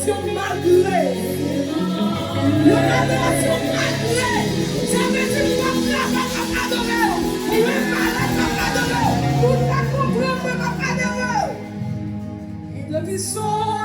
adoration malgré. Une adoration malgré. Ça veut dire que mon frère va adorer. Le malade va adorer. Tout la comprendre va adorer. Depuis son